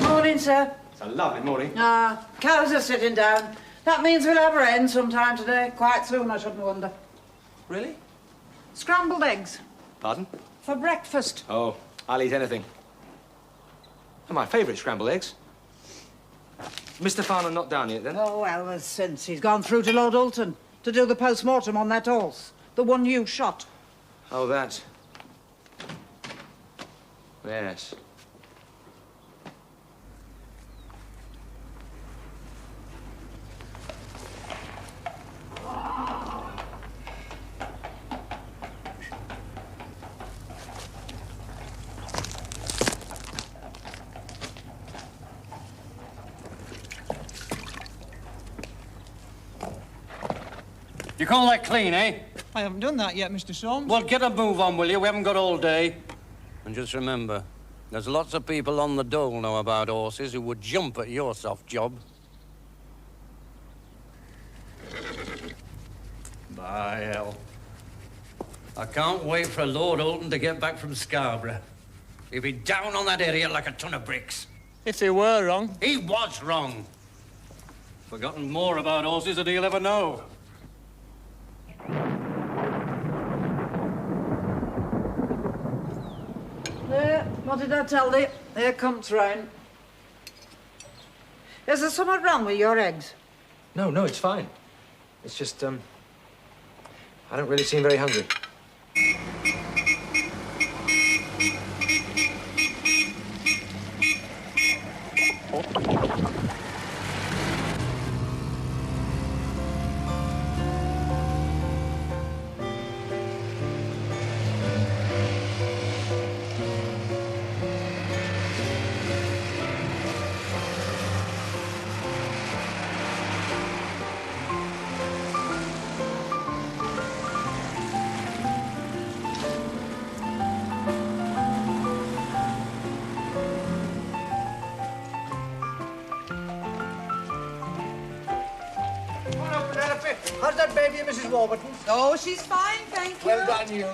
Morning, sir. It's a lovely morning. Cows are sitting down. That means we'll have rain sometime today. Quite soon, I shouldn't wonder. Really? Scrambled eggs. Pardon? For breakfast. Oh, I'll eat anything. They're my favourite scrambled eggs. Mr. Farnham not down yet, then? Oh, well, since he's gone through to Lord Alton to do the post-mortem on that horse. The one you shot. Oh, that. Yes. You call that clean, eh? I haven't done that yet, Mr. Soames. Well, get a move on, will you? We haven't got all day. And just remember, there's lots of people on the dole know about horses who would jump at your soft job. By hell. I can't wait for Lord Alton to get back from Scarborough. He'll be down on that area like a ton of bricks. If he were wrong. He was wrong. Forgotten more about horses than he'll ever know. There, what did I tell thee? Here comes rain. Is there something wrong with your eggs? No, it's fine. It's just, I don't really seem very hungry. How's that baby, Mrs. Warburton? Oh, she's fine, thank you. Well done, you.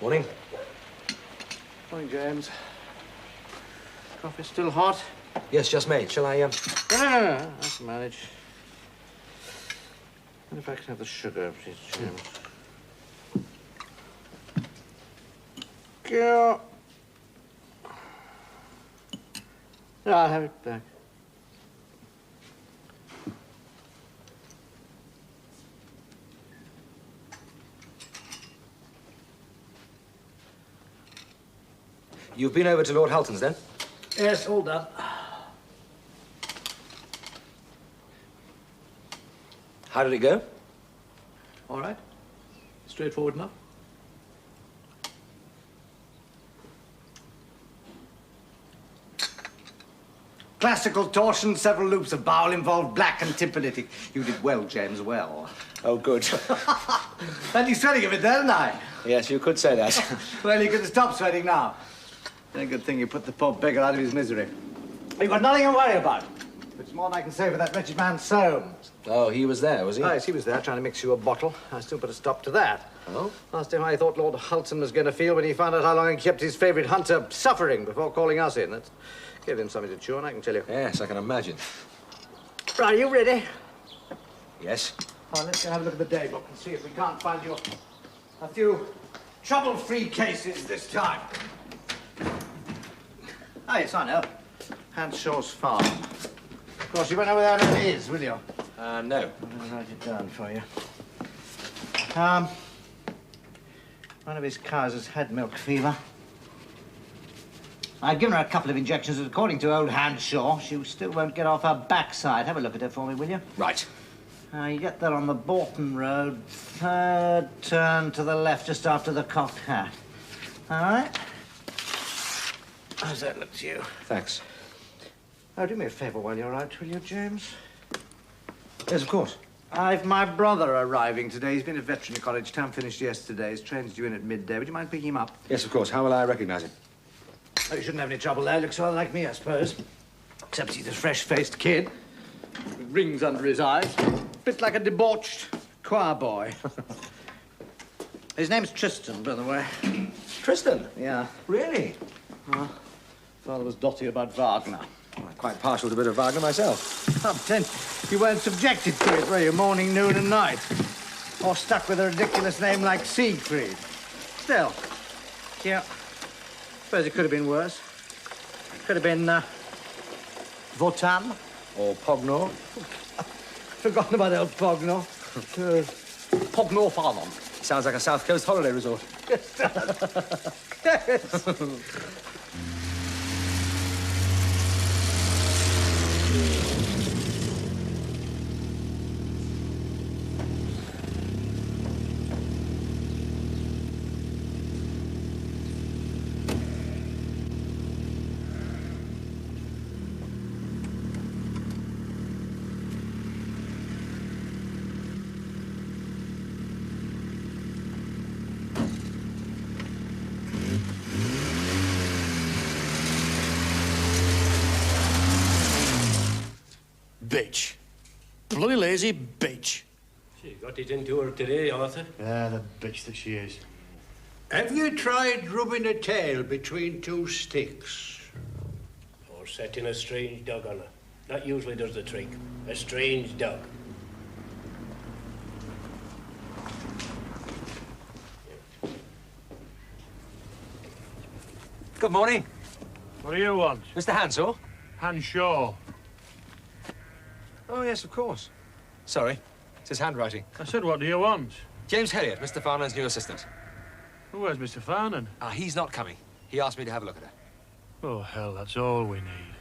Morning. Morning, James. Coffee still hot? Yes, just made. Shall I, No. I can manage. And if I can have the sugar, please, James. Yeah. Yeah, I'll have it back. You've been over to Lord Hulton's, then? Yes, all done. How did it go? All right. Straightforward enough. Classical torsion, several loops of bowel involved, black and tympanitic. You did well, James, well. Oh, good. And you're sweating a bit there, didn't I? Yes, you could say that. Well, you can stop sweating now. Very good thing you put the poor beggar out of his misery. You've got nothing to worry about. It's more than I can say for that wretched man, Soames. Oh, he was there, was he? Oh, yes, he was there trying to mix you a bottle. I still put a stop to that. Oh? Asked him how he thought Lord Hulton was going to feel when he found out how long he kept his favourite hunter suffering before calling us in. That gave him something to chew on, I can tell you. Yes, I can imagine. Right, are you ready? Yes. Well, let's go have a look at the day book and see if we can't find you a few trouble-free cases this time. Oh, yes, I know. Hanshaw's Farm. Of course, you won't know where that is, will you? No. I'll write it down for you. One of his cows has had milk fever. I've given her a couple of injections, and according to old Hanshaw, she still won't get off her backside. Have a look at her for me, will you? Right. You get there on the Bolton Road, third turn to the left, just after the cocked hat. All right? How's that look to you? Thanks. Oh, do me a favour while you're out, will you, James? Yes, of course. I've my brother arriving today. He's been at Veterinary College. Term finished yesterday. His train's due in at midday. Would you mind picking him up? Yes, of course. How will I recognise him? Oh, you shouldn't have any trouble there. Looks rather like me, I suppose. Except he's a fresh-faced kid. With rings under his eyes. Bit like a debauched choir boy. His name's Tristan, by the way. Tristan? Yeah. Really? Father was dotty about Wagner. Well, I'm quite partial to a bit of Wagner myself. Oh, then you weren't subjected to it, were you? Morning, noon, and night. Or stuck with a ridiculous name like Siegfried. Still, yeah. Suppose it could have been worse. Could have been Wotan. Or Pognor. Forgotten about old Pognor. Pognor Farnham. Sounds like a South Coast holiday resort. Yes. Bitch. Bloody lazy bitch. She got it into her today, Arthur. Yeah, the bitch that she is. Have you tried rubbing a tail between two sticks? Or setting a strange dog on her. That usually does the trick. A strange dog. Good morning. What do you want? Mr. Hansel? Hanshaw. Oh, yes, of course. Sorry. It's his handwriting. I said, what do you want? James Herriot, Mr. Farnham's new assistant. Well, where's Mr. Farnan? He's not coming. He asked me to have a look at her. Oh, hell, that's all we need.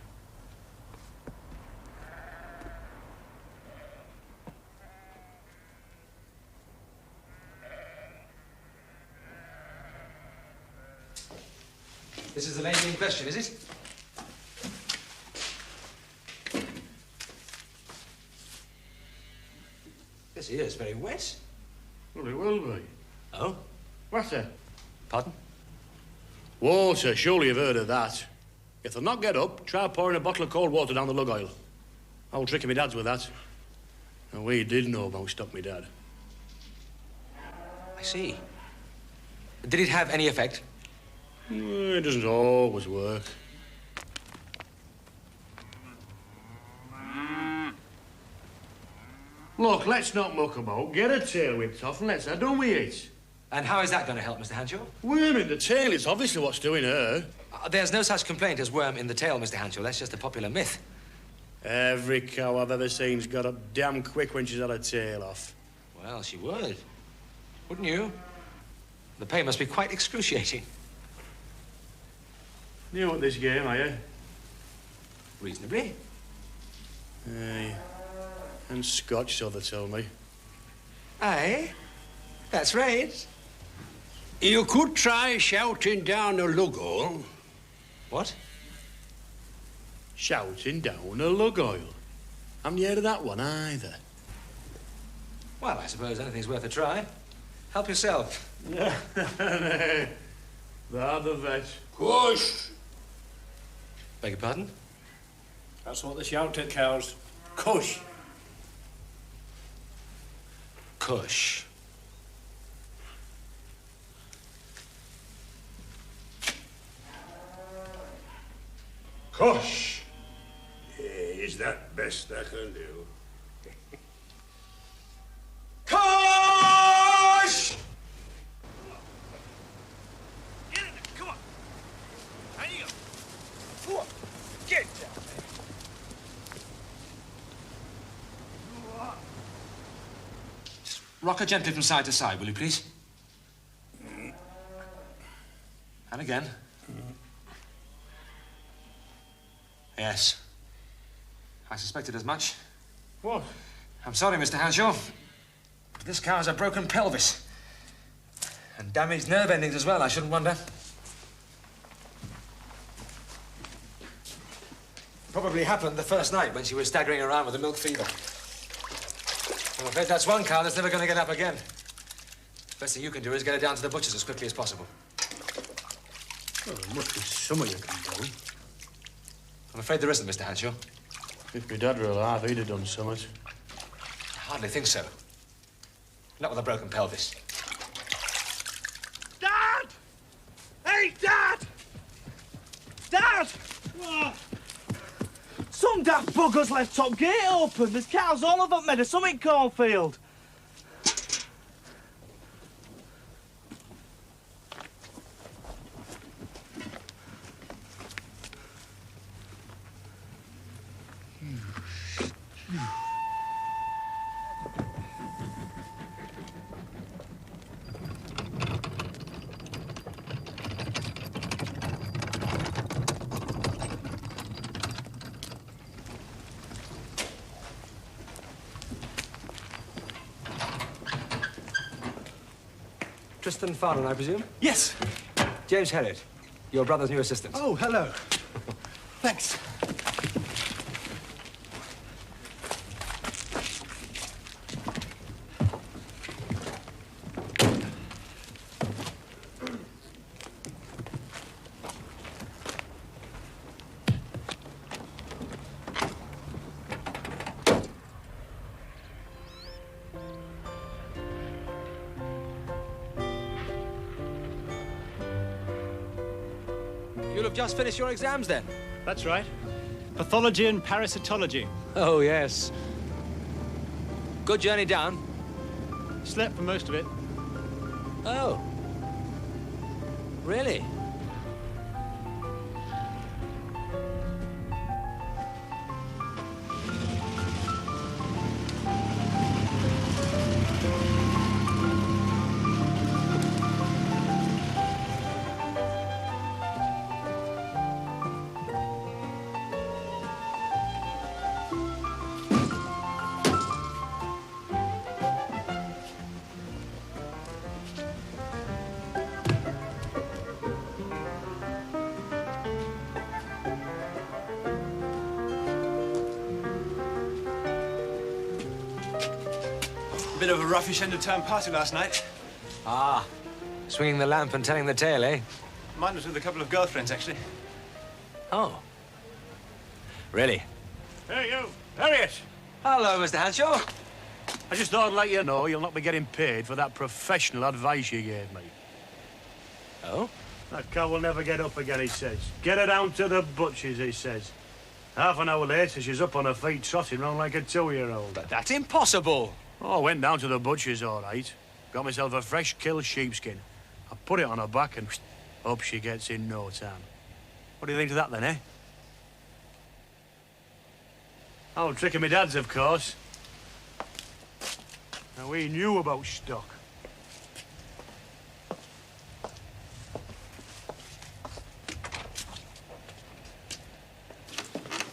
This is the lady in question, is it? This ear is very wet. Well, it will be. Oh? Water. Pardon? Water, surely you've heard of that. If they'll not get up, try pouring a bottle of cold water down the lug oil. Old trick of me dad's with that. And we did know about stuck me dad. I see. Did it have any effect? It doesn't always work. Look, let's not muck about. Get her tail whipped off and let's have done with it. And how is that going to help, Mr. Hanshaw? Worm in the tail is obviously what's doing her. There's no such complaint as worm in the tail, Mr. Hanshaw. That's just a popular myth. Every cow I've ever seen's got up damn quick when she's had her tail off. Well, she would. Wouldn't you? The pain must be quite excruciating. You want this game, are you? Reasonably. Aye. And Scotch, so they tell me. Aye. That's right. You could try shouting down a lug hole. What? Shouting down a lug oil. Haven't you heard of that one either? Well, I suppose anything's worth a try. Help yourself. They're the vet. Push! Beg your pardon? That's what they shout at cows. Cush. Cush. Cush! Is that best I can do? Cush! Get in there, come on. There you go. Get down there. Rock her gently from side to side, will you, please? And again. Yes. I suspected as much. What? I'm sorry, Mr. Hanshaw. But this cow has a broken pelvis. And damaged nerve endings as well, I shouldn't wonder. Probably happened the first night when she was staggering around with a milk fever. I'm afraid that's one cow that's never going to get up again. Best thing you can do is get her down to the butcher's as quickly as possible. Well, there must be some of you can do. I'm afraid there isn't, Mr. Hanshaw. If my dad were alive, he'd have done something. I hardly think so. Not with a broken pelvis. Dad! Hey, Dad! Dad! Some daft bugger's left top gate open. There's cows all over Meadow Summit cornfield. Tristan Farnon, I presume? Yes. James Herriot, your brother's new assistant. Oh, hello. Thanks. You'll have just finished your exams then? That's right. Pathology and parasitology. Oh, yes. Good journey down? Slept for most of it. Oh. Really? Bit of a roughish end-of-town party last night. Ah. Swinging the lamp and telling the tale, eh? Mine was with a couple of girlfriends, actually. Oh. Really? Hey, you! Harriet! Hello, Mr. Hanshaw. I just thought I'd let you know you'll not be getting paid for that professional advice you gave me. Oh? That cow will never get up again, he says. Get her down to the butcher's, he says. Half an hour later, she's up on her feet, trotting round like a 2-year-old. But that's impossible. Oh, I went down to the butcher's, all right. Got myself a fresh killed sheepskin. I put it on her back and up she gets in no time. What do you think of that, then, eh? Old trick of my dad's, of course. Now, we knew about stock.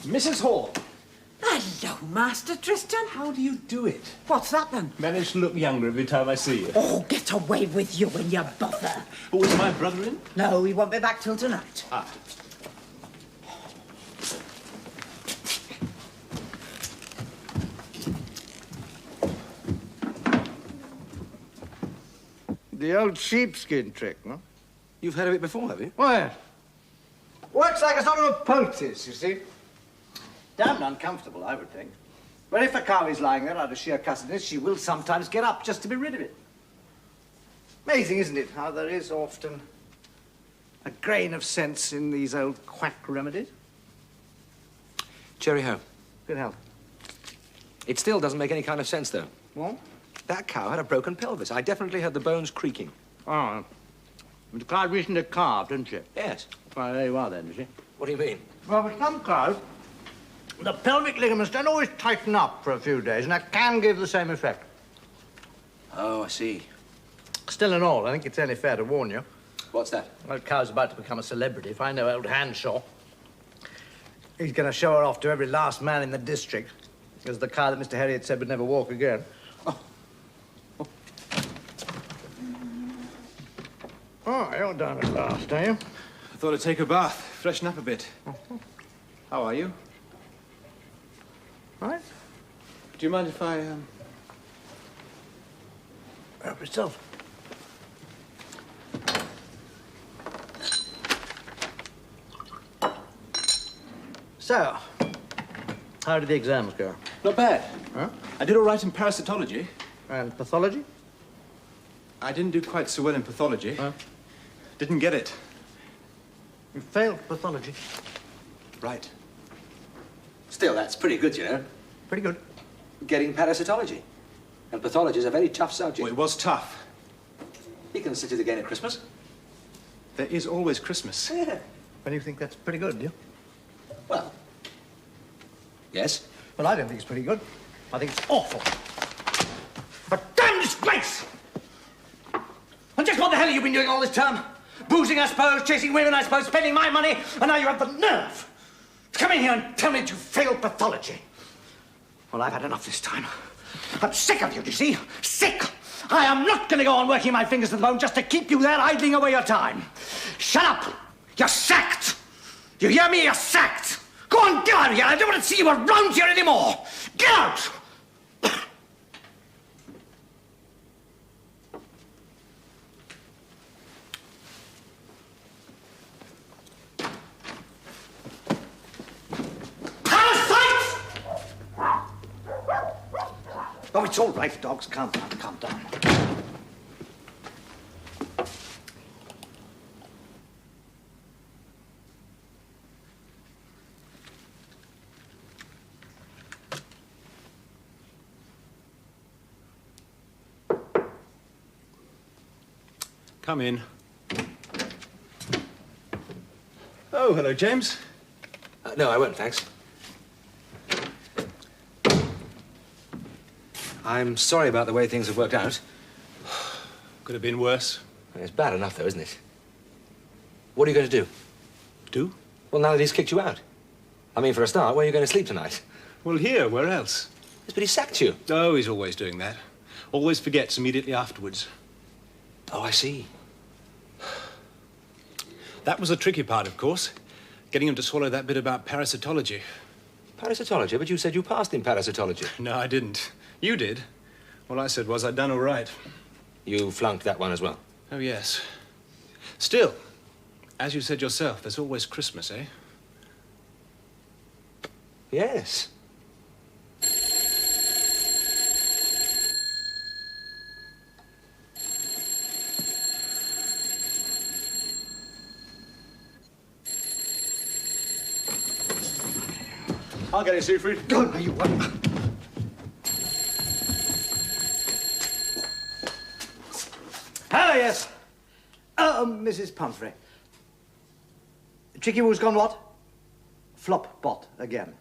Mrs. Hall. Hello, Master Tristan. How do you do it? What's that then? Manage to look younger every time I see you. Oh, get away with you and your bother. Oh, is my brother in? No, he won't be back till tonight. Ah. The old sheepskin trick, no? You've heard of it before, have you? Why? Works like a sort of a poultice, you see. Damned uncomfortable, I would think. But if a cow is lying there out of sheer cussedness, she will sometimes get up just to be rid of it. Amazing, isn't it, how there is often a grain of sense in these old quack remedies? Cherry Ho. Good health. It still doesn't make any kind of sense, though. What? That cow had a broken pelvis. I definitely heard the bones creaking. Oh. But the cow recently calved, didn't she? Yes. Well, there you are then, you see. What do you mean? Well, with some cows, the pelvic ligaments don't always tighten up for a few days, and that can give the same effect. Oh, I see. Still in all, I think it's only fair to warn you. What's that? That cow's about to become a celebrity. If I know old Hanshaw, he's going to show her off to every last man in the district as the cow that Mr. Herriot said would never walk again. Oh, you're done at last, are you? I thought I'd take a bath, freshen up a bit. How are you? Right. Do you mind if I, Help yourself. So, How did the exams go? Not bad. Huh? I did all right in parasitology. And pathology? I didn't do quite so well in pathology. Huh? Didn't get it. You failed pathology. Right. Still, that's pretty good, you know. Pretty good. Getting parasitology. And pathology is a very tough subject. Well, it was tough. You can sit it again at Christmas. There is always Christmas. Yeah. Well, you think that's pretty good, do you? Well, yes. Well, I don't think it's pretty good. I think it's awful. A damn disgrace! And just what the hell have you been doing all this term? Boozing, I suppose, chasing women, I suppose, spending my money, and now you have the nerve to come in here and tell me that you failed pathology. Well, I've had enough this time. I'm sick of you, do you see? Sick! I am not going to go on working my fingers to the bone just to keep you there idling away your time. Shut up! You're sacked! You hear me? You're sacked! Go on, get out of here! I don't want to see you around here anymore! Get out! Oh, it's all right, dogs. Calm down, calm down. Come in. Oh, hello, James. No, I won't, thanks. I'm sorry about the way things have worked out. Could have been worse. It's bad enough, though, isn't it? What are you going to do? Do? Well, now that he's kicked you out. I mean, for a start, where are you going to sleep tonight? Well, here. Where else? Yes, but he sacked you. Oh, he's always doing that. Always forgets immediately afterwards. Oh, I see. That was the tricky part, of course. Getting him to swallow that bit about parasitology. Parasitology? But you said you passed in parasitology. No, I didn't. You did. All I said was I'd done all right. You flunked that one as well? Oh, yes. Still, as you said yourself, there's always Christmas, eh? Yes. I'll get it, Siegfried. Go, no, you won't. Hello, yes. Mrs. Pumphrey. Tricky Woo's gone what? Flop bot again.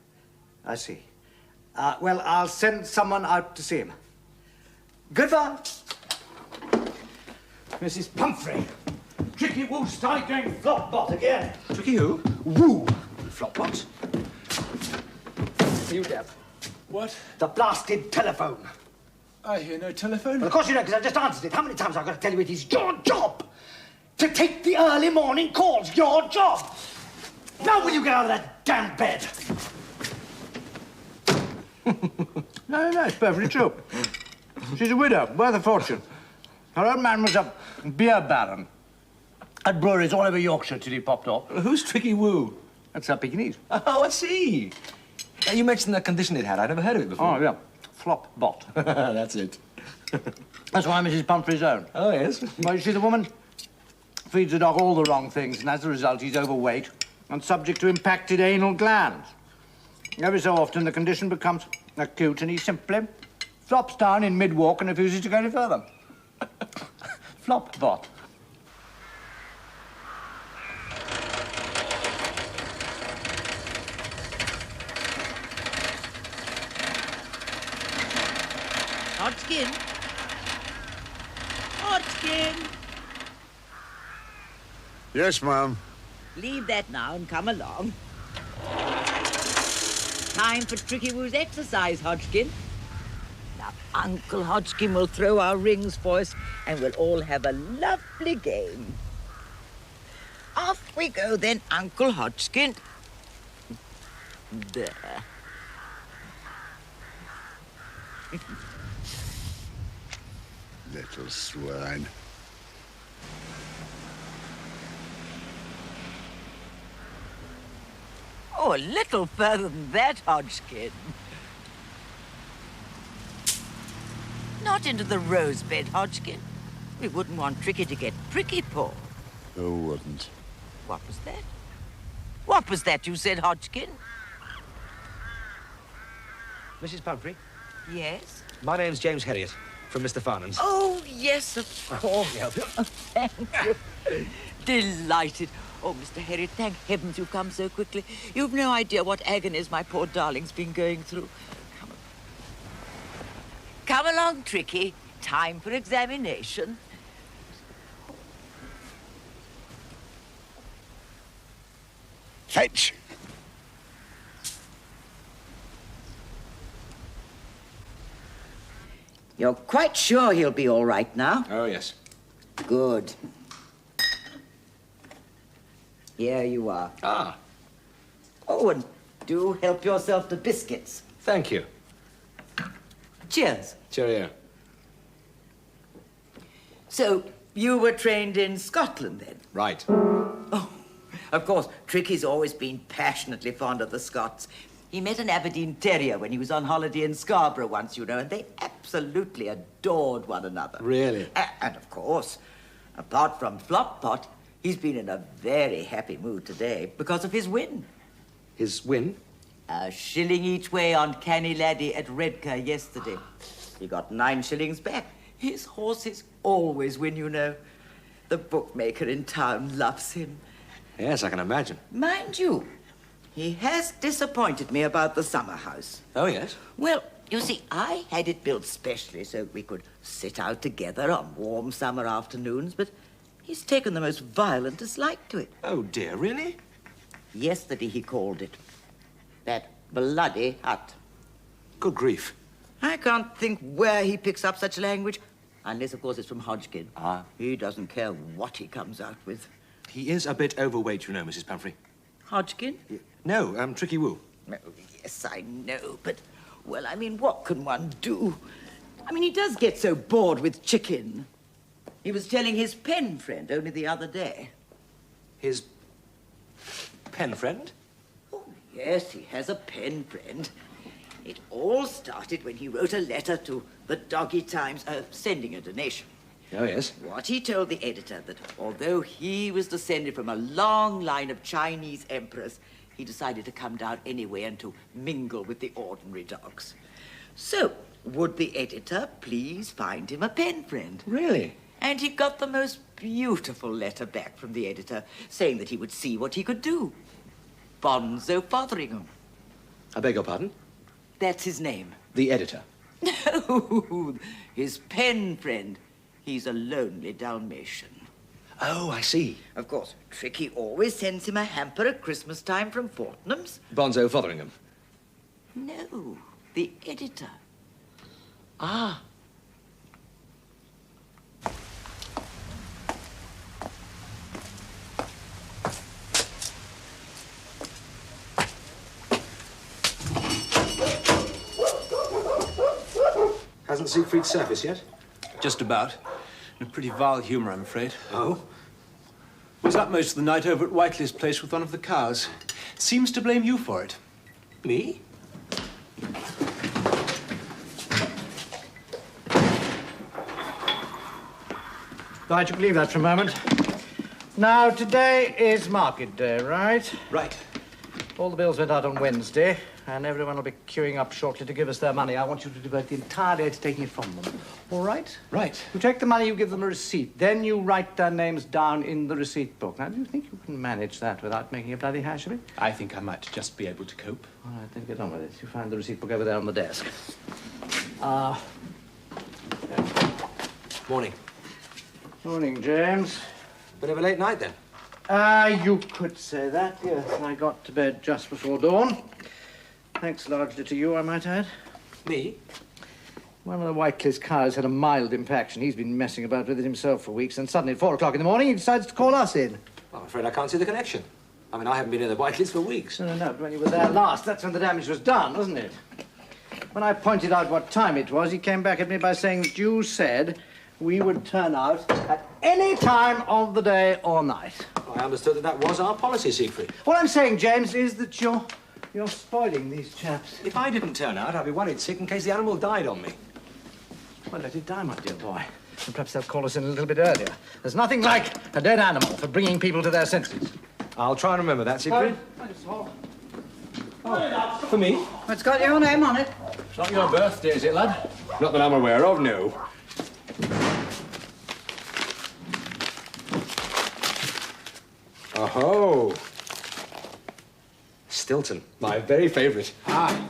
I see. Well, I'll send someone out to see him. Goodbye. Mrs. Pumphrey. Tricky Woo started going flop bot again. Tricky who? Woo. Flop what? You deaf? What? The blasted telephone. I hear no telephone. Well, of course you know, because I just answered it. How many times have I got to tell you it is your job to take the early morning calls? Your job. Now will you get out of that damn bed? No, it's perfectly true. She's a widow, worth a fortune. Her old man was a beer baron. Had breweries all over Yorkshire till he popped off. Who's Tricky Woo? That's her Pekingese. Oh, I see. Now, you mentioned that condition it had. I'd never heard of it before. Oh, yeah. Flop bot. That's it. That's why Mrs. Pumphrey's own. Oh, yes. Well, you see, the woman feeds the dog all the wrong things, and as a result, he's overweight and subject to impacted anal glands. Every so often, the condition becomes acute, and he simply flops down in mid-walk and refuses to go any further. Flop bot. Hodgkin. Hodgkin. Yes, ma'am. Leave that now and come along. Time for Tricky Woo's exercise, Hodgkin. Now, Uncle Hodgkin will throw our rings for us and we'll all have a lovely game. Off we go then, Uncle Hodgkin. There. Little swine. Oh, a little further than that, Hodgkin. Not into the rose bed, Hodgkin. We wouldn't want Tricky to get pricky paw. Who wouldn't? What was that? What was that you said, Hodgkin? Mrs. Pumphrey, Yes? my name's James Herriot, from Mr. Farnham's. Oh, yes, of course. Thank you. Delighted. Oh, Mr. Herriot, thank heavens you've come so quickly. You've no idea what agonies my poor darling's been going through. Come along, Tricky. Time for examination. Fetch! You're quite sure he'll be all right now? Oh, yes. Good. Here you are. Ah, Oh, and do help yourself to biscuits. thank you. Cheers. Cheerio. So, you were trained in Scotland, then? Right. Oh, of course, Tricky's always been passionately fond of the Scots. He met an Aberdeen Terrier when he was on holiday in Scarborough once, you know, and they absolutely adored one another. Really? And of course, apart from Floppot, he's been in a very happy mood today because of his win. His win? A shilling each way on Canny Laddie at Redcar yesterday. He got 9 shillings back. His horses always win, you know. The bookmaker in town loves him. Yes, I can imagine. Mind you, he has disappointed me about the summer house. Oh, yes? Well, you see, I had it built specially so we could sit out together on warm summer afternoons, but he's taken the most violent dislike to it. Oh, dear, really? Yesterday he called it that bloody hut. Good grief. I can't think where he picks up such language, unless, of course, it's from Hodgkin. Ah. He doesn't care what he comes out with. He is a bit overweight, you know, Mrs. Pumphrey. Hodgkin? No, Tricky Woo. Oh, yes, I know, but, well, I mean, what can one do? I mean, he does get so bored with chicken. He was telling his pen friend only the other day. His pen friend? Oh, yes, he has a pen friend. It all started when he wrote a letter to the Doggy Times, sending a donation. Oh, yes. What he told the editor, that although he was descended from a long line of Chinese emperors, he decided to come down anyway and to mingle with the ordinary dogs. So, would the editor please find him a pen friend? Really? And he got the most beautiful letter back from the editor, saying that he would see what he could do. Bonzo Fotheringham. I beg your pardon? That's his name. The editor. No, his pen friend. He's a lonely Dalmatian. Oh, I see. Of course, Tricky always sends him a hamper at Christmas time from Fortnum's. Bonzo Fotheringham. No, the editor. Ah. Hasn't Siegfried surfaced yet? Just about. In a pretty vile humour, I'm afraid. Oh? Was up most of the night over at Whiteley's place with one of the cows. Seems to blame you for it. Me? Right, you can leave that for a moment. Now, today is market day, right? Right. All the bills went out on Wednesday, and everyone will be queuing up shortly to give us their money. I want you to devote the entire day to taking it from them. All right? Right. You take the money, you give them a receipt. Then you write their names down in the receipt book. Now, do you think you can manage that without making a bloody hash of it? I think I might just be able to cope. All right, then get on with it. You find the receipt book over there on the desk. Morning. Morning, James. Bit of a late night, then? You could say that, yes. I got to bed just before dawn. Thanks largely to you, I might add. Me? One of the Whiteley's cows had a mild impaction. He's been messing about with it himself for weeks, and suddenly at 4 o'clock in the morning, he decides to call us in. I'm afraid I can't see the connection. I mean, I haven't been in the Whiteleys for weeks. No, but when you were there last, that's when the damage was done, wasn't it? When I pointed out what time it was, he came back at me by saying that you said we would turn out at any time of the day or night. I understood that was our policy, Siegfried. What I'm saying, James, is that you're spoiling these chaps. If I didn't turn out, I'd be worried sick in case the animal died on me. Well, let it die, my dear boy. And perhaps they'll call us in a little bit earlier. There's nothing like a dead animal for bringing people to their senses. I'll try and remember that, Siegfried. For me? It's got your name on it. It's not your birthday, is it, lad? Not that I'm aware of, no. Oh. Stilton, my very favourite. Ah.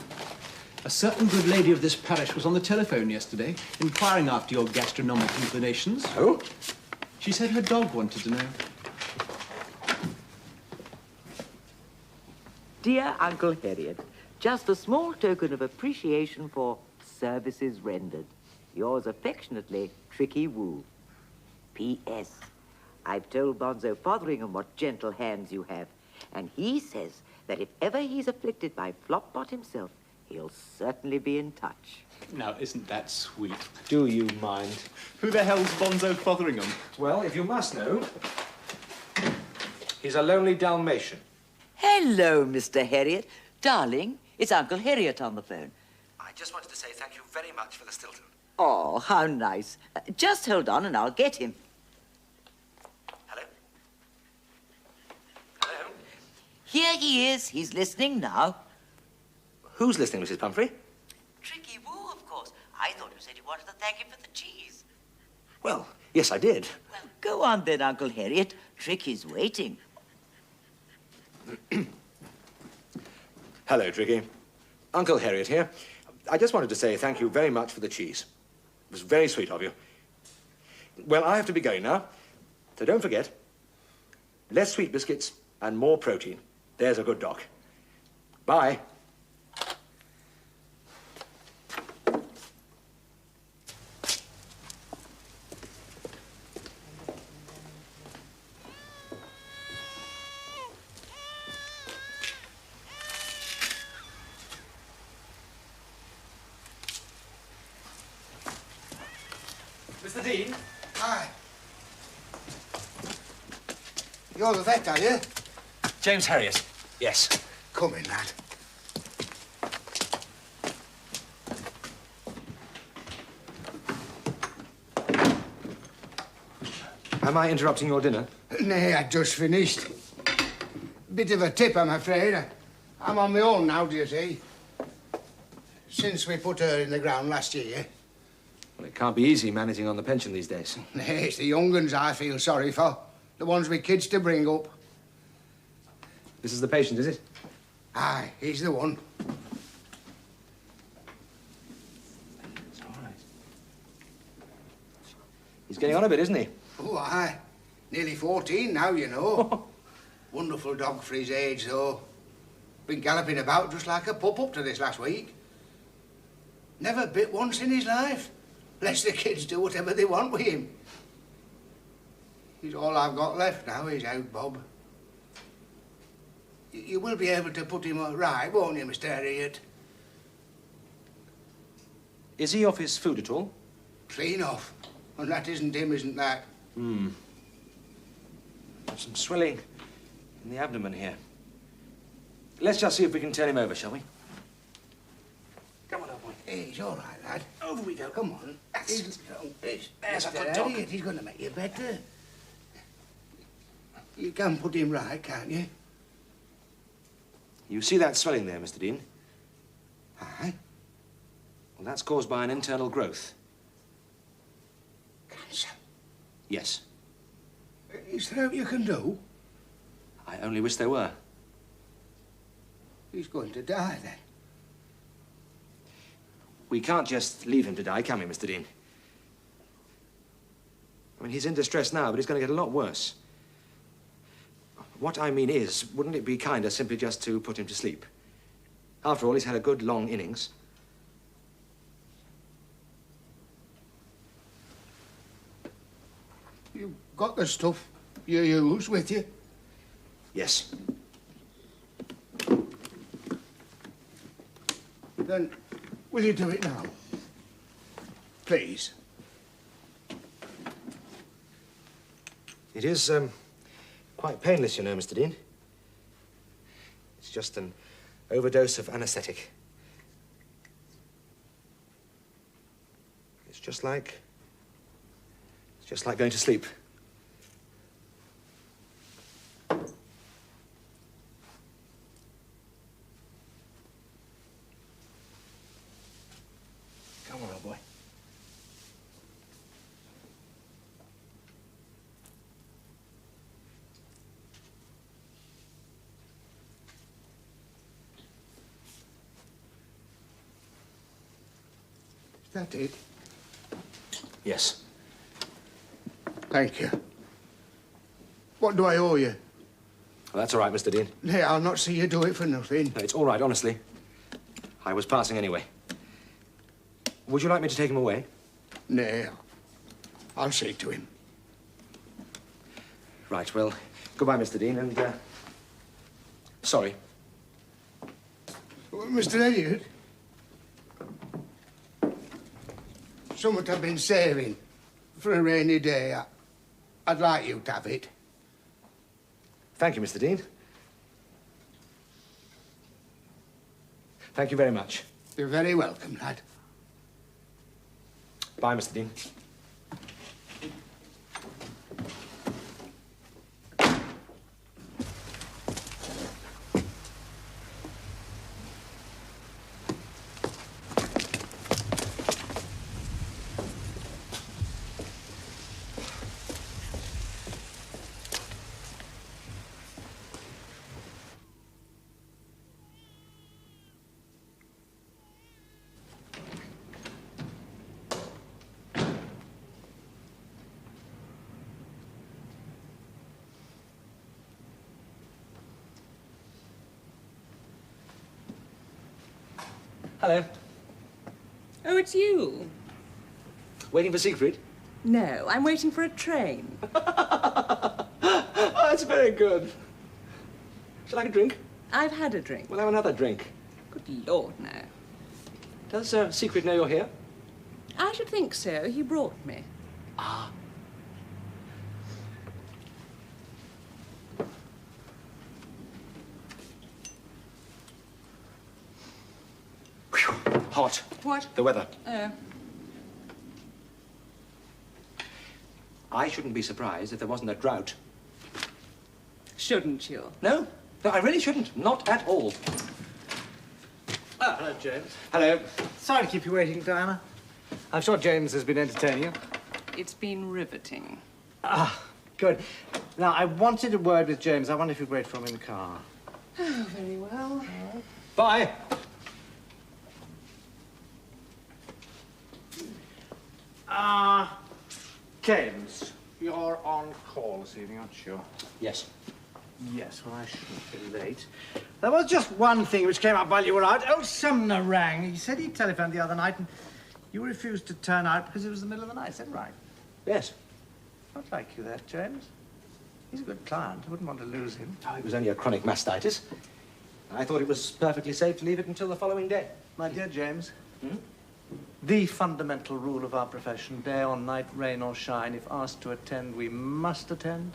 A certain good lady of this parish was on the telephone yesterday, inquiring after your gastronomic inclinations. Oh? She said her dog wanted to know. Dear Uncle Harriet, just a small token of appreciation for services rendered. Yours affectionately, Tricky Woo. P.S. I've told Bonzo Fotheringham what gentle hands you have, and he says that if ever he's afflicted by Flopbot himself, he'll certainly be in touch. Now, isn't that sweet? Do you mind? Who the hell's Bonzo Fotheringham? Well, if you must know, he's a lonely Dalmatian. Hello, Mr. Harriet. Darling, it's Uncle Harriet on the phone. I just wanted to say thank you very much for the Stilton. Oh, how nice. Just hold on and I'll get him. Hello? Hello? Here he is. He's listening now. Who's listening, Mrs. Pumphrey? Tricky Woo, of course. I thought you said you wanted to thank him for the cheese. Well, yes, I did. Well, go on then, Uncle Harriet. Tricky's waiting. Hello, Tricky. Uncle Harriet here. I just wanted to say thank you very much for the cheese. It was very sweet of you. Well, I have to be going now, so don't forget, less sweet biscuits and more protein. There's a good dog. Bye. Mr. Dean? Hi. You're the vet, are you? James Harriet. Yes. Come in, lad. Am I interrupting your dinner? Nay, I just finished. Bit of a tip, I'm afraid. I'm on my own now, do you see? Since we put her in the ground last year. Well, it can't be easy managing on the pension these days. Nay, it's the young uns I feel sorry for. The ones with kids to bring up. This is the patient, is it? Aye, he's the one. It's all right. He's getting on a bit, isn't he? Oh, aye. Nearly 14 now, you know. Wonderful dog for his age, though. Been galloping about just like a pup up to this last week. Never bit once in his life. Lets the kids do whatever they want with him. He's all I've got left now, he's out, Bob. You will be able to put him right, won't you, Mr. Harriet? Is he off his food at all? Clean off. And that isn't him, isn't that? Hmm. There's some swelling in the abdomen here. Let's just see if we can turn him over, shall we? Come on, old boy. Hey, he's all right, lad. Over we go. Come on. He's There's a Mr. good dog. Harriet, he's going to make you better. You can put him right, can't you? You see that swelling there, Mr. Dean? Aye. Well, that's caused by an internal growth. Cancer. Yes. Is there what you can do? I only wish there were. He's going to die, then. We can't just leave him to die, can we, Mr. Dean? I mean, he's in distress now, but he's going to get a lot worse. What I mean is, wouldn't it be kinder simply just to put him to sleep? After all, he's had a good long innings. You've got the stuff you use with you? Yes. Then, will you do it now? Please. It is, quite painless, you know, Mr. Dean. It's just an overdose of anesthetic. It's just like going to sleep. Come on, old boy. Is that it? Yes. Thank you. What do I owe you? Well, that's all right, Mr. Dean. Nay, I'll not see you do it for nothing. No, it's all right, honestly. I was passing anyway. Would you like me to take him away? Nay, I'll say to him. Right, well, goodbye, Mr. Dean, and, sorry. Well, Mr. Elliot, something I've been saving for a rainy day. I'd like you to have it. Thank you, Mr. Dean. Thank you very much. You're very welcome, lad. Bye, Mr. Dean. Hello. Oh, it's you. Waiting for Siegfried? No, I'm waiting for a train. Oh, that's very good. Shall I have a drink? I've had a drink. We'll have another drink. Good Lord, no. Does Siegfried know you're here? I should think so. He brought me. Ah. Whew. Hot. What? The weather. Oh. I shouldn't be surprised if there wasn't a drought. Shouldn't you? No. No, I really shouldn't. Not at all. Ah, hello, James. Hello. Sorry to keep you waiting, Diana. I'm sure James has been entertaining you. It's been riveting. Ah, good. Now, I wanted a word with James. I wonder if you'd wait for him in the car. Oh, very well. Bye. James, you're on call this evening, aren't you? Yes. Yes, well, I shouldn't be late. There was just one thing which came up while you were out. Old Sumner rang. He said he telephoned the other night and you refused to turn out because it was the middle of the night. Is that right? Yes. Not like you, that, James. He's a good client. I wouldn't want to lose him. Oh, it was only a chronic mastitis. I thought it was perfectly safe to leave it until the following day. My dear James, Hmm? the fundamental rule of our profession, day or night, rain or shine, if asked to attend, we must attend.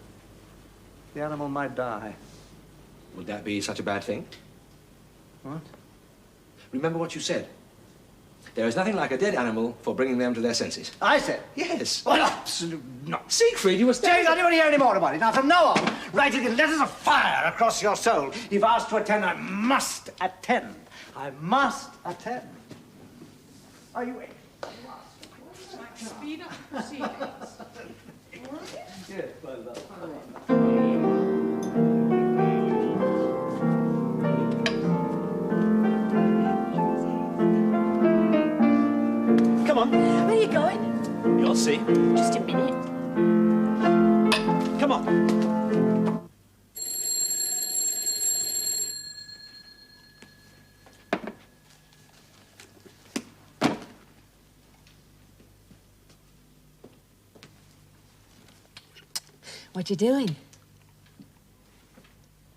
The animal might die. Would that be such a bad thing? What? Remember what you said. There is nothing like a dead animal for bringing them to their senses. I said? Yes. Well, absolute nonsense. Siegfried, you were James, I don't want to hear any more about it. Now, from now on, write it in letters of fire across your soul. If asked to attend, I must attend. I must attend. Are you in? Speed up proceedings. Yes, well, Come on. Where are you going? You'll see. Just a minute. Come on. What you doing?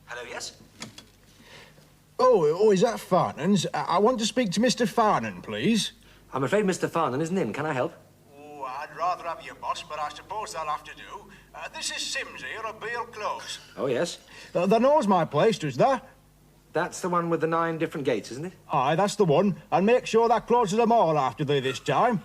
Hello, yes? Oh, is that Farnan's? I want to speak to Mr. Farnan, please. I'm afraid Mr. Farnan isn't in. Can I help? Oh, I'd rather have your boss, but I suppose they'll have to do. This is Sims here of Beale Close. Oh, yes? There knows my place, does there? That's the one with the 9 different gates, isn't it? Aye, that's the one. And make sure that closes them all after thee this time.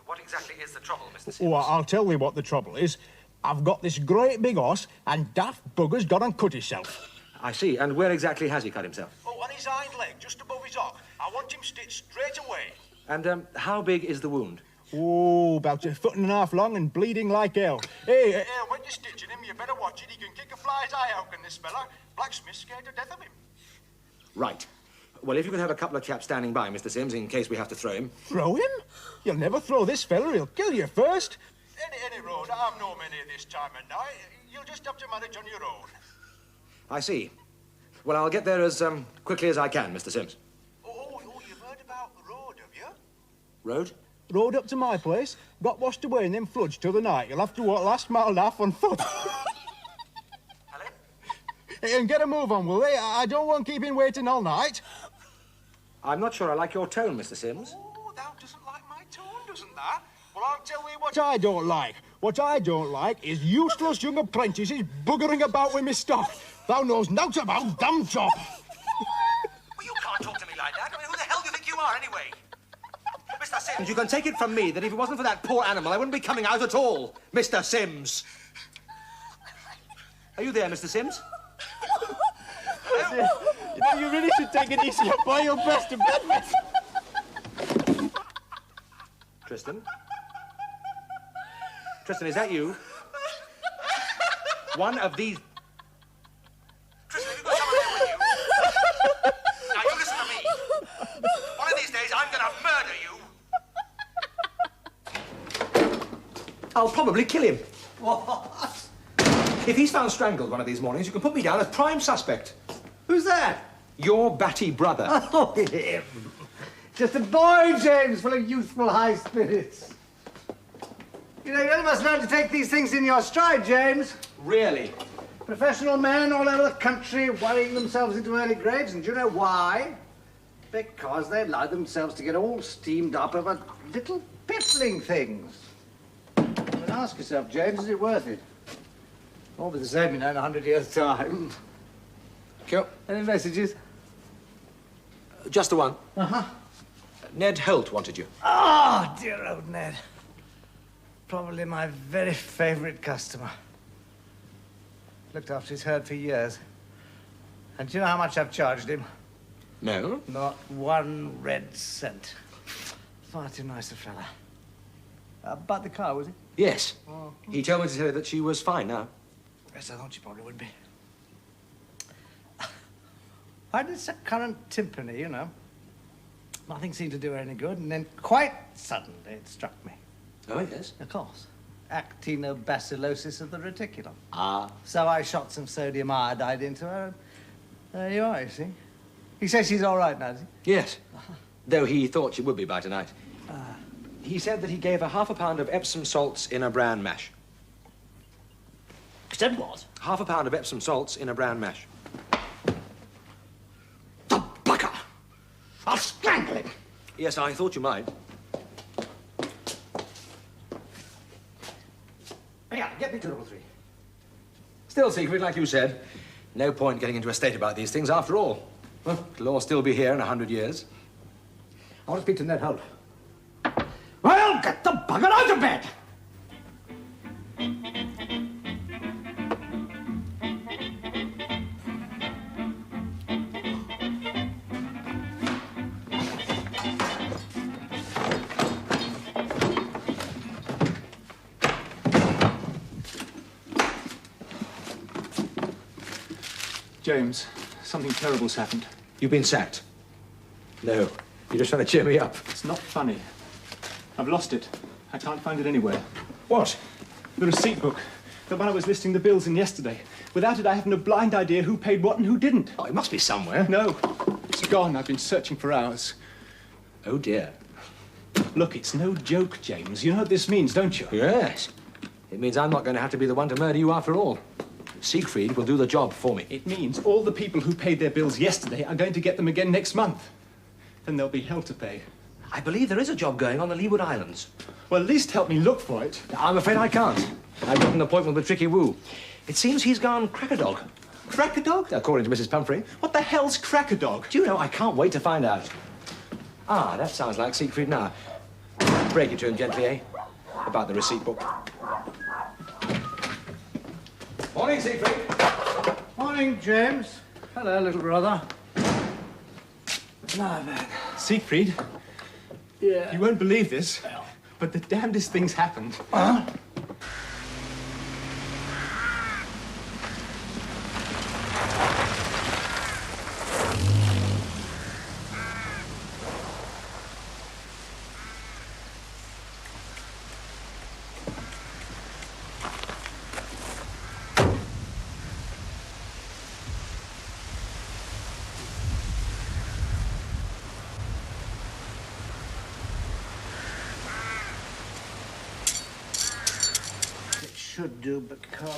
What exactly is the trouble, Mr. Sims? Oh, I'll tell thee what the trouble is. I've got this great big horse, and daft bugger's gone and cut himself. I see. And where exactly has he cut himself? Oh, on his hind leg, just above his hock. I want him stitched straight away. And how big is the wound? Oh, about 1.5 foot long and bleeding like hell. Hey, Hey, when you're stitching him, you better watch it. He can kick a fly's eye out, can this fella? Blacksmith's scared to death of him. Right. Well, if you could have a couple of chaps standing by, Mr. Sims, in case we have to throw him. Throw him? You'll never throw this fella. He'll kill you first. Any road, I've no many this time of night. You'll just have to manage on your own. I see. Well, I'll get there as quickly as I can, Mr. Sims. Oh, you've heard about the road, have you? Road? Rode up to my place, got washed away in them floods till the night. You'll have to walk last mile and a half on foot. Hello? And get a move on, will they? I don't want keeping waiting all night. I'm not sure I like your tone, Mr. Sims. Oh, thou doesn't like my tone, doesn't that? Well, I'll tell you what... What I don't like is useless young apprentices buggering about with me stuff. Thou knows nought about damn job. Well, you can't talk to me like that. I mean, who the hell do you think you are, anyway? Mr. Sims, you can take it from me that if it wasn't for that poor animal, I wouldn't be coming out at all. Mr. Sims. Are you there, Mr. Sims? You know, you really should take it easy, boy. You'll burst to bed with. Tristan? Tristan, is that you? One of these... Tristan, have you got someone there with you? Now, you listen to me. One of these days, I'm going to murder you. I'll probably kill him. What? If he's found strangled one of these mornings, you can put me down as prime suspect. Who's that? Your batty brother. Oh, him. Just a boy, James, full of youthful high spirits. You know, you must learn to take these things in your stride, James. Really? Professional men all over the country worrying themselves into early graves, and do you know why? Because they allow themselves to get all steamed up over little piffling things. But ask yourself, James, is it worth it? All be the same, you know, in 100 years' time. Cool. Any messages? Just the one. Uh-huh. Ned Holt wanted you. Oh, dear old Ned. Probably my very favourite customer. Looked after his herd for years. And do you know how much I've charged him? No. Not 1 red cent. Far too nice a fella. About the car, was he? Yes. Oh. He told me to tell you that she was fine now. Yes, I thought she probably would be. I had this current timpani, you know. Nothing seemed to do her any good, and then quite suddenly it struck me. Oh, yes? Of course. Actinobacillosis of the reticulum. Ah. So I shot some sodium iodide into her, and there you are, you see. He says she's all right now, does he? Yes. Though he thought she would be by tonight. He said that he gave her ½ pound of Epsom salts in a bran mash. Said what? ½ pound of Epsom salts in a bran mash. I'll strangle him. Yes, I thought you might. Yeah, get me to #3. Still secret, like you said. No point getting into a state about these things after all. Well, it'll all still be here in 100 years. I want to speak to Ned Holt. Well, get the bugger out of bed! James, something terrible's happened. You've been sacked. No, you're just trying to cheer me up. It's not funny. I've lost it. I can't find it anywhere. What? The receipt book. The one I was listing the bills in yesterday. Without it, I haven't a blind idea who paid what and who didn't. Oh, it must be somewhere. No, it's gone. I've been searching for hours. Oh, dear. Look, it's no joke, James. You know what this means, don't you? Yes. It means I'm not going to have to be the one to murder you after all. Siegfried will do the job for me. It means all the people who paid their bills yesterday are going to get them again next month. Then there'll be hell to pay. I believe there is a job going on the Leeward Islands. Well, at least help me look for it. I'm afraid I can't. I've got an appointment with Tricky Woo. It seems he's gone crack-a-dog. Crack-a-dog? According to Mrs. Pumphrey. What the hell's crack-a-dog? Do you know, I can't wait to find out. Ah, that sounds like Siegfried now. Break it to him gently, eh? About the receipt book. Morning, Siegfried. Morning, James. Hello, little brother. Now then. Siegfried? Yeah. You won't believe this, but the damnedest things happened. Huh? Should do because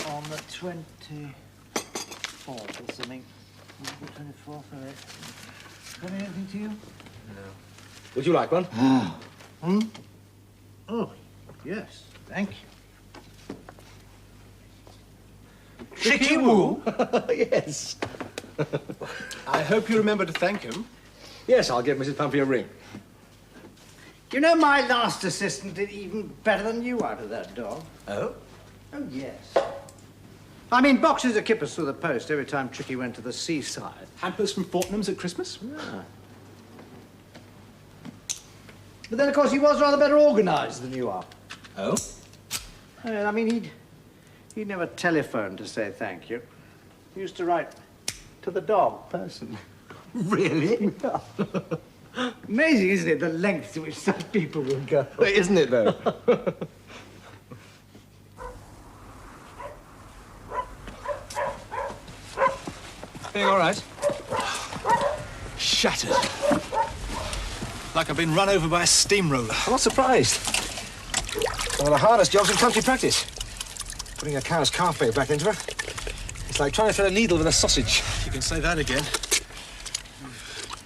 on the 24th or something, the 24th of it. Got anything to you? No. Would you like one? Hmm? Oh, yes, thank you. Tricky Woo? Yes. I hope you remember to thank him. Yes, I'll give Mrs. Pumphrey a ring. You know, my last assistant did even better than you out of that dog. Oh? Oh, yes. I mean, boxes of kippers through the post every time Tricky went to the seaside. Hampers from Fortnum's at Christmas? Yeah. But then, of course, he was rather better organised than you are. Oh? I mean, he'd never telephoned to say thank you. He used to write to the dog personally. Really? Yeah. Amazing, isn't it, the lengths to which such people will go? Isn't it, though? Feeling all right? Shattered. Like I've been run over by a steamroller. I'm not surprised. One of the hardest jobs in country practice. Putting a cow's calf bait back into her. It's like trying to thread a needle with a sausage. You can say that again.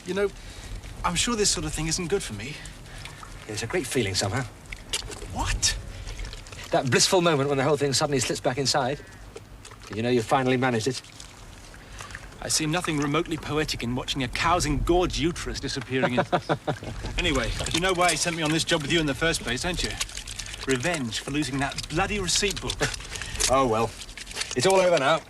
You know, I'm sure this sort of thing isn't good for me. It's a great feeling somehow. What? That blissful moment when the whole thing suddenly slips back inside. You know you've finally managed it. I see nothing remotely poetic in watching a cow's engorged uterus disappearing in... Anyway, you know why he sent me on this job with you in the first place, don't you? Revenge for losing that bloody receipt book. Oh, well. It's all over now.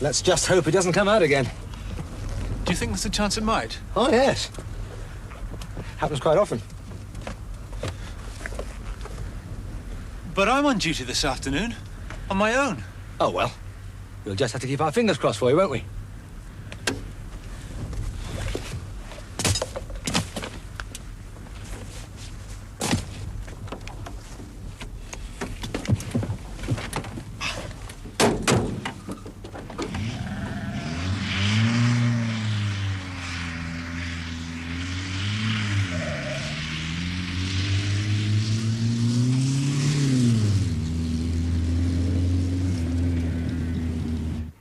Let's just hope it doesn't come out again. Do you think there's a chance it might? Oh, yes. Happens quite often. But I'm on duty this afternoon, on my own. Oh, well. We'll just have to keep our fingers crossed for you, won't we?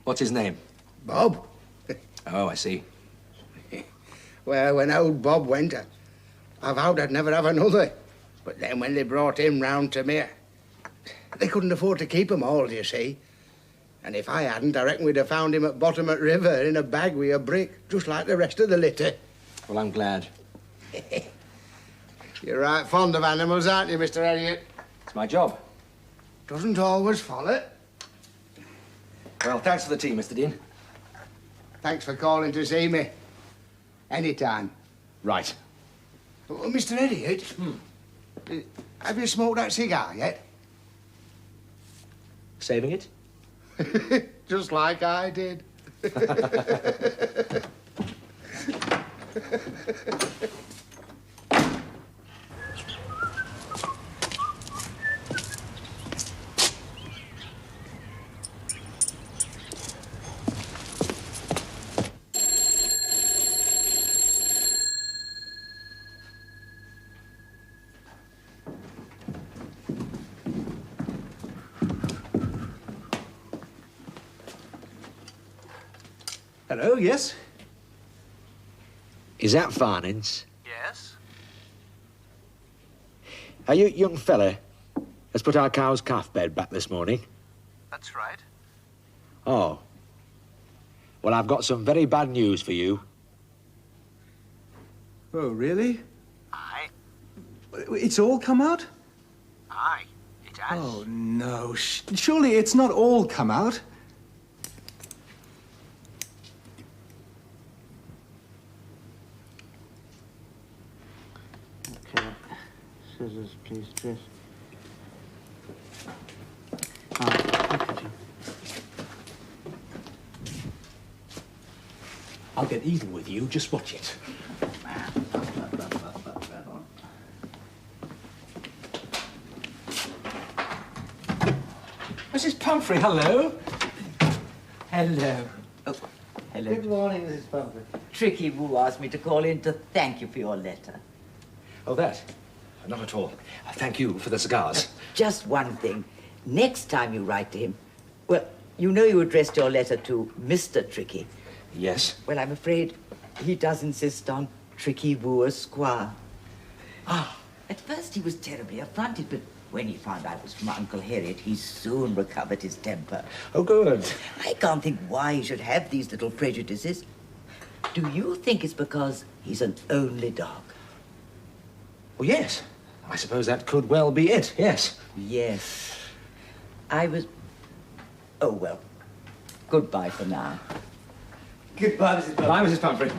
What's his name? Bob. Oh, I see. Well, when old Bob went, I vowed I'd never have another. But then when they brought him round to me, they couldn't afford to keep 'em all, you see. And if I hadn't, I reckon we'd have found him at Bottomot River in a bag with a brick, just like the rest of the litter. Well, I'm glad. You're right fond of animals, aren't you, Mr. Elliot? It's my job. Doesn't always follow. Well, thanks for the tea, Mr. Dean. Thanks for calling to see me. Anytime. Right. Oh, Mr. Elliot, have you smoked that cigar yet? Saving it? Just like I did. Hello, yes? Is that Farnings? Yes? Are you young fella that's put our cow's calf bed back this morning? That's right. Oh. Well, I've got some very bad news for you. Oh, really? Aye. It's all come out? Aye, it has. Oh, no. Surely it's not all come out. Okay. Scissors, please, Trish. I'll get even with you. Just watch it. Mrs. Pumphrey, hello. Hello. Oh, hello. Good morning, Mrs. Pumphrey. Tricky Woo asked me to call in to thank you for your letter. Oh, that? Not at all. Thank you for the cigars. Just one thing. Next time you write to him, well, you know you addressed your letter to Mr. Tricky. Yes. Well, I'm afraid he does insist on Tricky Woo Esquire. Ah, at first he was terribly affronted, but when he found I was from Uncle Harriet, he soon recovered his temper. Oh, good. I can't think why he should have these little prejudices. Do you think it's because he's an only dog? Well, yes. I suppose that could well be it, yes. Yes. I was... Oh, well. Goodbye for now. Goodbye, Mrs. Pumphrey. Bye, Mrs. Pumphrey.